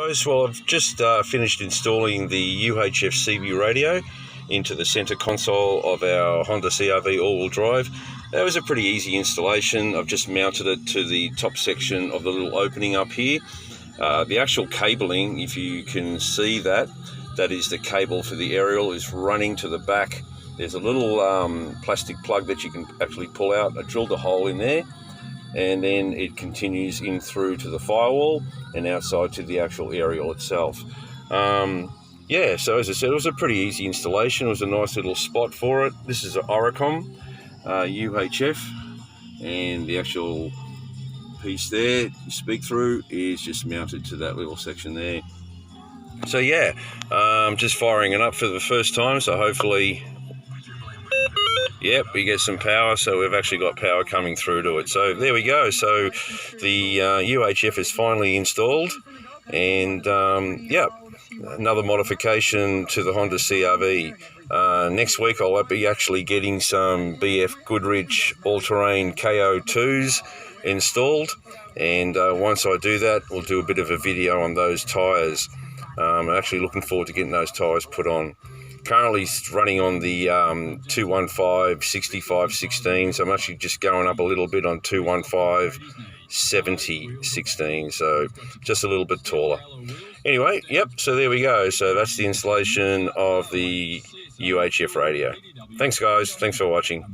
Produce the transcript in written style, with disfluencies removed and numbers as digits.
guys, well I've just finished installing the UHF CB radio into the center console of our Honda CRV all-wheel drive. That was a pretty easy installation. I've just mounted it to the top section of the little opening up here. The actual cabling, if you can see that is the cable for the aerial, is running to the back. There's a little plastic plug that you can actually pull out. I drilled a hole in there, and then it continues in through to the firewall and outside to the actual aerial itself. Yeah, so as I said, it was a pretty easy installation. It was a nice little spot for it. This is an Oricom UHF, and the actual piece there you speak through is just mounted to that little section there. So yeah, just firing it up for the first time, so hopefully, yep, we get some power. So we've actually got power coming through to it. So there we go. So the UHF is finally installed, and yeah, another modification to the Honda CRV. Next week I'll be actually getting some BF Goodrich all-terrain KO2s installed, and once I do that, we'll do a bit of a video on those tyres. I'm actually looking forward to getting those tyres put on. Currently running on the 215 65 16, so I'm actually just going up a little bit on 215 70 16, so just a little bit taller. Anyway, yep, so there we go. So that's the installation of the UHF radio. Thanks guys, thanks for watching.